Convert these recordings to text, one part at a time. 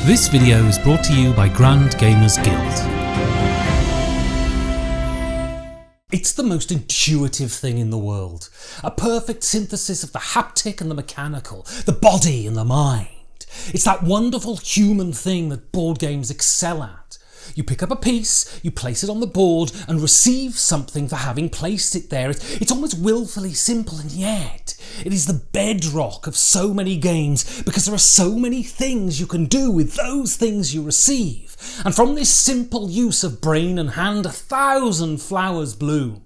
This video is brought to you by Grand Gamers Guild. It's the most intuitive thing in the world. A perfect synthesis of the haptic and the mechanical, the body and the mind. It's that wonderful human thing that board games excel at. You pick up a piece, you place it on the board and receive something for having placed it there. It's almost willfully simple, and yet it is the bedrock of so many games because there are so many things you can do with those things you receive. And from this simple use of brain and hand, 1,000 flowers bloom.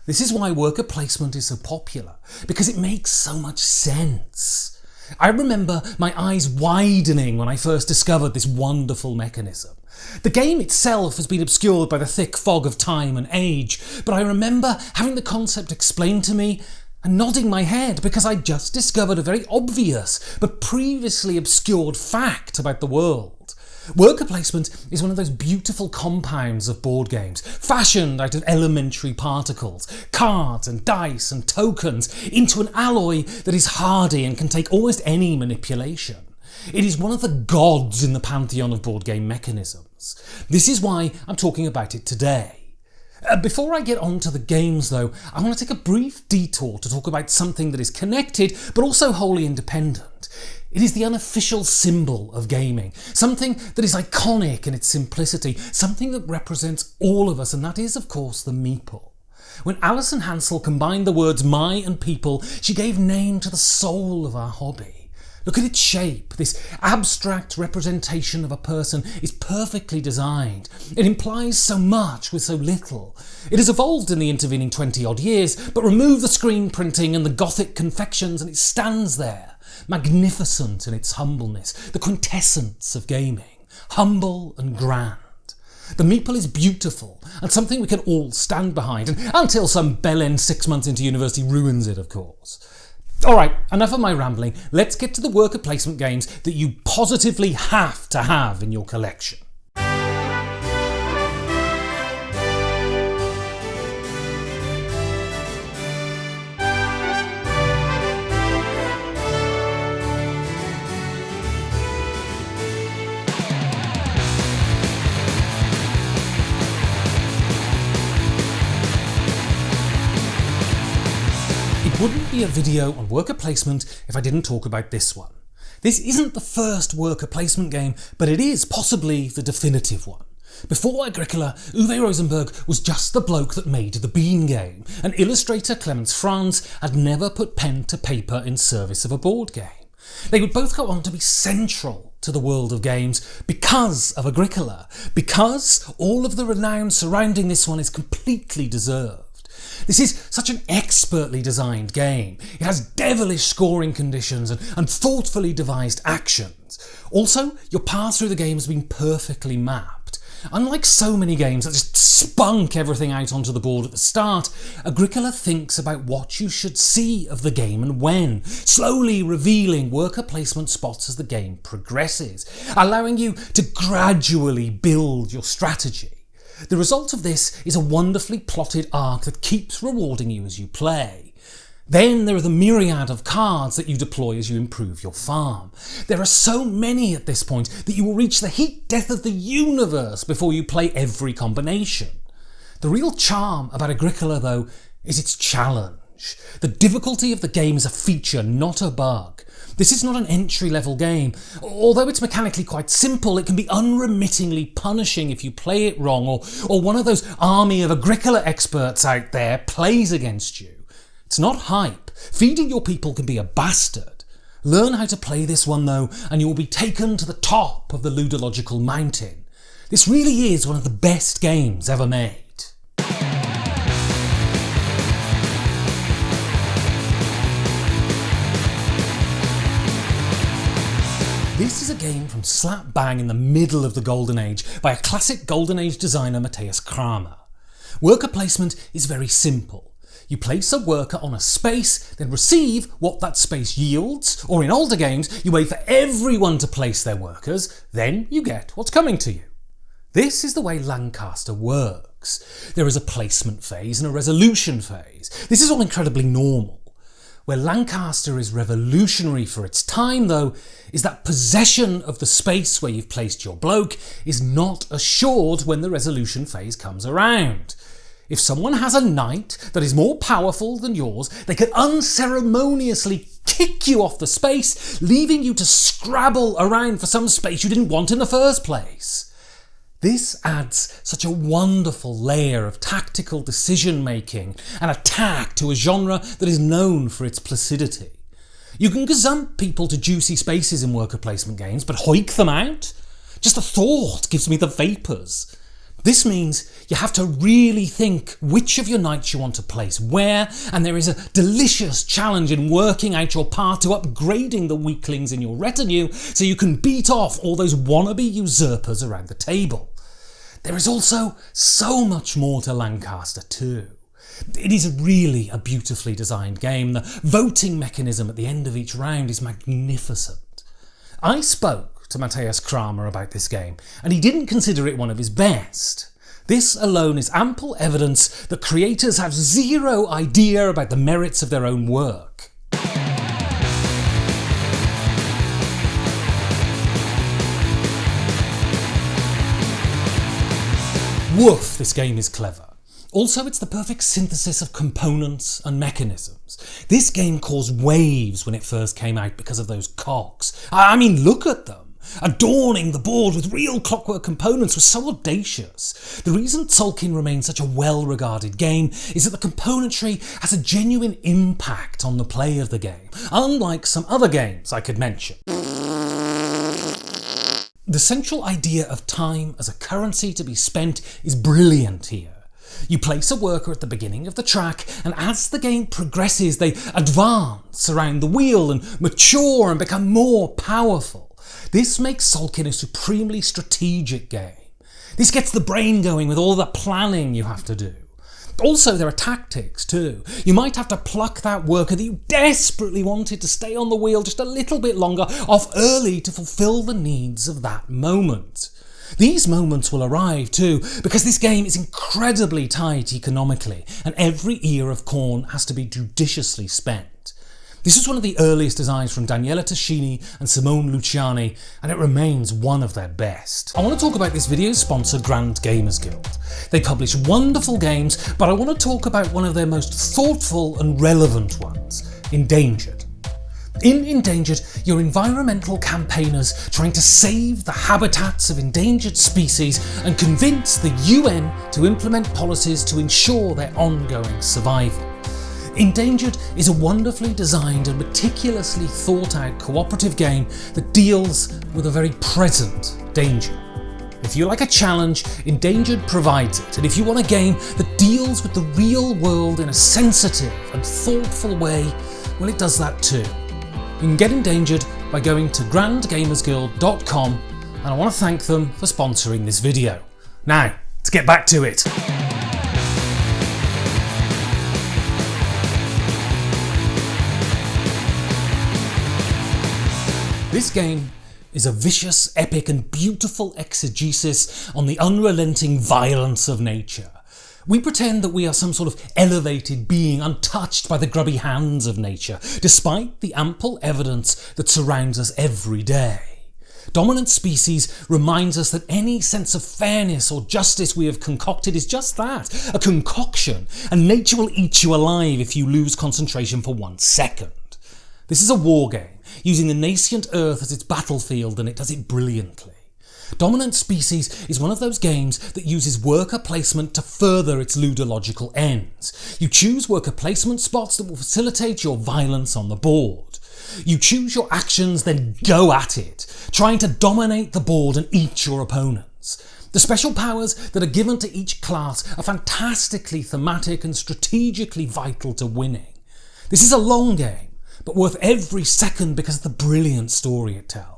This is why worker placement is so popular, because it makes so much sense. I remember my eyes widening when I first discovered this wonderful mechanism. The game itself has been obscured by the thick fog of time and age, but I remember having the concept explained to me and nodding my head because I'd just discovered a very obvious but previously obscured fact about the world. Worker placement is one of those beautiful compounds of board games, fashioned out of elementary particles, cards and dice and tokens, into an alloy that is hardy and can take almost any manipulation. It is one of the gods in the pantheon of board game mechanisms. This is why I'm talking about it today. Before I get on to the games though, I want to take a brief detour to talk about something that is connected but also wholly independent. It is the unofficial symbol of gaming, something that is iconic in its simplicity, something that represents all of us, and that is of course the meeple. When Alison Hansel combined the words my and people, she gave name to the soul of our hobby. Look at its shape. This abstract representation of a person is perfectly designed. It implies so much with so little. It has evolved in the intervening 20-odd years, but remove the screen printing and the Gothic confections and it stands there, magnificent in its humbleness, the quintessence of gaming, humble and grand. The meeple is beautiful and something we can all stand behind, and until some bellend 6 months into university ruins it, of course. Alright, enough of my rambling, let's get to the worker placement games that you positively have to have in your collection. It wouldn't be a video on worker placement if I didn't talk about this one. This isn't the first worker placement game, but it is possibly the definitive one. Before Agricola, Uwe Rosenberg was just the bloke that made the Bean game, and illustrator Clemens Franz had never put pen to paper in service of a board game. They would both go on to be central to the world of games because of Agricola, because all of the renown surrounding this one is completely deserved. This is such an expertly designed game. It has devilish scoring conditions and thoughtfully devised actions. Also, your path through the game has been perfectly mapped. Unlike so many games that just spunk everything out onto the board at the start, Agricola thinks about what you should see of the game and when, slowly revealing worker placement spots as the game progresses, allowing you to gradually build your strategy. The result of this is a wonderfully plotted arc that keeps rewarding you as you play. Then there are the myriad of cards that you deploy as you improve your farm. There are so many at this point that you will reach the heat death of the universe before you play every combination. The real charm about Agricola though is its challenge. The difficulty of the game is a feature, not a bug. This is not an entry-level game. Although it's mechanically quite simple, it can be unremittingly punishing if you play it wrong, or one of those army of Agricola experts out there plays against you. It's not hype. Feeding your people can be a bastard. Learn how to play this one though, and you will be taken to the top of the ludological mountain. This really is one of the best games ever made. This is a game from slap bang in the middle of the Golden Age by a classic Golden Age designer Matthias Kramer. Worker placement is very simple. You place a worker on a space, then receive what that space yields, or in older games you wait for everyone to place their workers, then you get what's coming to you. This is the way Lancaster works. There is a placement phase and a resolution phase. This is all incredibly normal. Where Lancaster is revolutionary for its time, though, is that possession of the space where you've placed your bloke is not assured when the resolution phase comes around. If someone has a knight that is more powerful than yours, they can unceremoniously kick you off the space, leaving you to scrabble around for some space you didn't want in the first place. This adds such a wonderful layer of tactical decision-making and attack to a genre that is known for its placidity. You can gazump people to juicy spaces in worker placement games, but hoik them out? Just the thought gives me the vapours. This means you have to really think which of your knights you want to place where, and there is a delicious challenge in working out your path to upgrading the weaklings in your retinue so you can beat off all those wannabe usurpers around the table. There is also so much more to Lancaster too. It is really a beautifully designed game. The voting mechanism at the end of each round is magnificent. I spoke to Matthias Kramer about this game, and he didn't consider it one of his best. This alone is ample evidence that creators have zero idea about the merits of their own work. Woof, this game is clever. Also, it's the perfect synthesis of components and mechanisms. This game caused waves when it first came out because of those cogs. I mean, look at them. Adorning the board with real clockwork components was so audacious. The reason Tzolk'in remains such a well-regarded game is that the componentry has a genuine impact on the play of the game, unlike some other games I could mention. The central idea of time as a currency to be spent is brilliant here. You place a worker at the beginning of the track, and as the game progresses they advance around the wheel and mature and become more powerful. This makes Tzolk'in a supremely strategic game. This gets the brain going with all the planning you have to do. Also, there are tactics too. You might have to pluck that worker that you desperately wanted to stay on the wheel just a little bit longer off early to fulfill the needs of that moment. These moments will arrive too, because this game is incredibly tight economically, and every ear of corn has to be judiciously spent. This was one of the earliest designs from Daniele Tascini and Simone Luciani, and it remains one of their best. I want to talk about this video's sponsor, Grand Gamers Guild. They publish wonderful games, but I want to talk about one of their most thoughtful and relevant ones, Endangered. In Endangered, you're environmental campaigners trying to save the habitats of endangered species and convince the UN to implement policies to ensure their ongoing survival. Endangered is a wonderfully designed and meticulously thought out cooperative game that deals with a very present danger. If you like a challenge, Endangered provides it, and if you want a game that deals with the real world in a sensitive and thoughtful way, well, it does that too. You can get Endangered by going to grandgamersguild.com, and I want to thank them for sponsoring this video. Now, let's get back to it. This game is a vicious, epic and beautiful exegesis on the unrelenting violence of nature. We pretend that we are some sort of elevated being untouched by the grubby hands of nature, despite the ample evidence that surrounds us every day. Dominant Species reminds us that any sense of fairness or justice we have concocted is just that, a concoction, and nature will eat you alive if you lose concentration for 1 second. This is a war game, using the nascent Earth as its battlefield, and it does it brilliantly. Dominant Species is one of those games that uses worker placement to further its ludological ends. You choose worker placement spots that will facilitate your violence on the board. You choose your actions, then go at it, trying to dominate the board and eat your opponents. The special powers that are given to each class are fantastically thematic and strategically vital to winning. This is a long game, but worth every second because of the brilliant story it tells.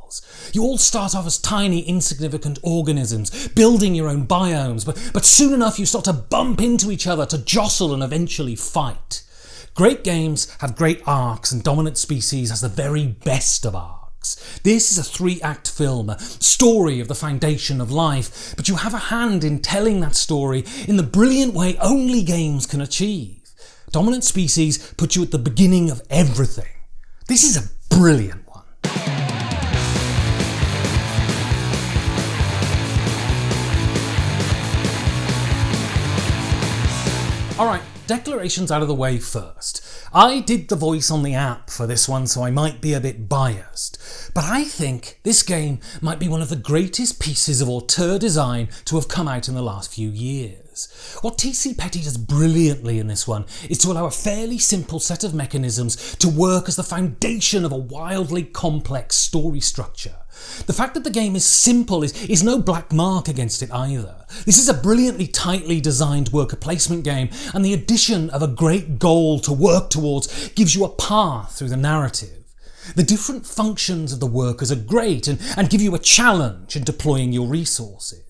You all start off as tiny, insignificant organisms, building your own biomes, but soon enough you start to bump into each other, to jostle and eventually fight. Great games have great arcs, and Dominant Species has the very best of arcs. This is a 3-act film, a story of the foundation of life, but you have a hand in telling that story in the brilliant way only games can achieve. Dominant species put you at the beginning of everything. This is a brilliant one. Alright, declarations out of the way first. I did the voice on the app for this one, so I might be a bit biased, but I think this game might be one of the greatest pieces of auteur design to have come out in the last few years. What TC Petty does brilliantly in this one is to allow a fairly simple set of mechanisms to work as the foundation of a wildly complex story structure. The fact that the game is simple is no black mark against it either. This is a brilliantly tightly designed worker placement game, and the addition of a great goal to work towards gives you a path through the narrative. The different functions of the workers are great and give you a challenge in deploying your resources.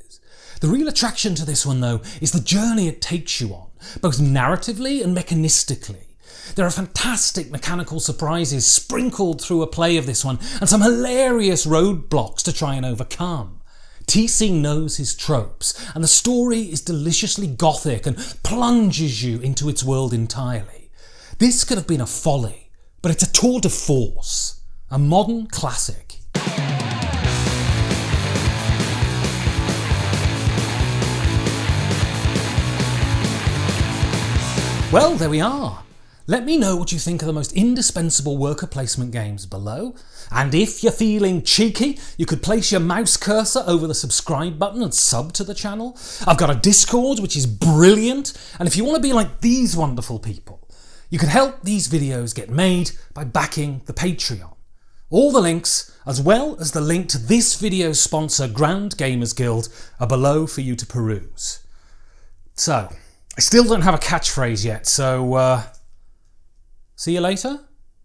The real attraction to this one though is the journey it takes you on, both narratively and mechanistically. There are fantastic mechanical surprises sprinkled through a play of this one, and some hilarious roadblocks to try and overcome. TC knows his tropes, and the story is deliciously gothic and plunges you into its world entirely. This could have been a folly, but it's a tour de force, a modern classic. Well, there we are. Let me know what you think of the most indispensable worker placement games below, and if you're feeling cheeky, you could place your mouse cursor over the subscribe button and sub to the channel. I've got a Discord which is brilliant, and if you want to be like these wonderful people, you can help these videos get made by backing the Patreon. All the links, as well as the link to this video's sponsor Grand Gamers Guild, are below for you to peruse. So, I still don't have a catchphrase yet, so see you later?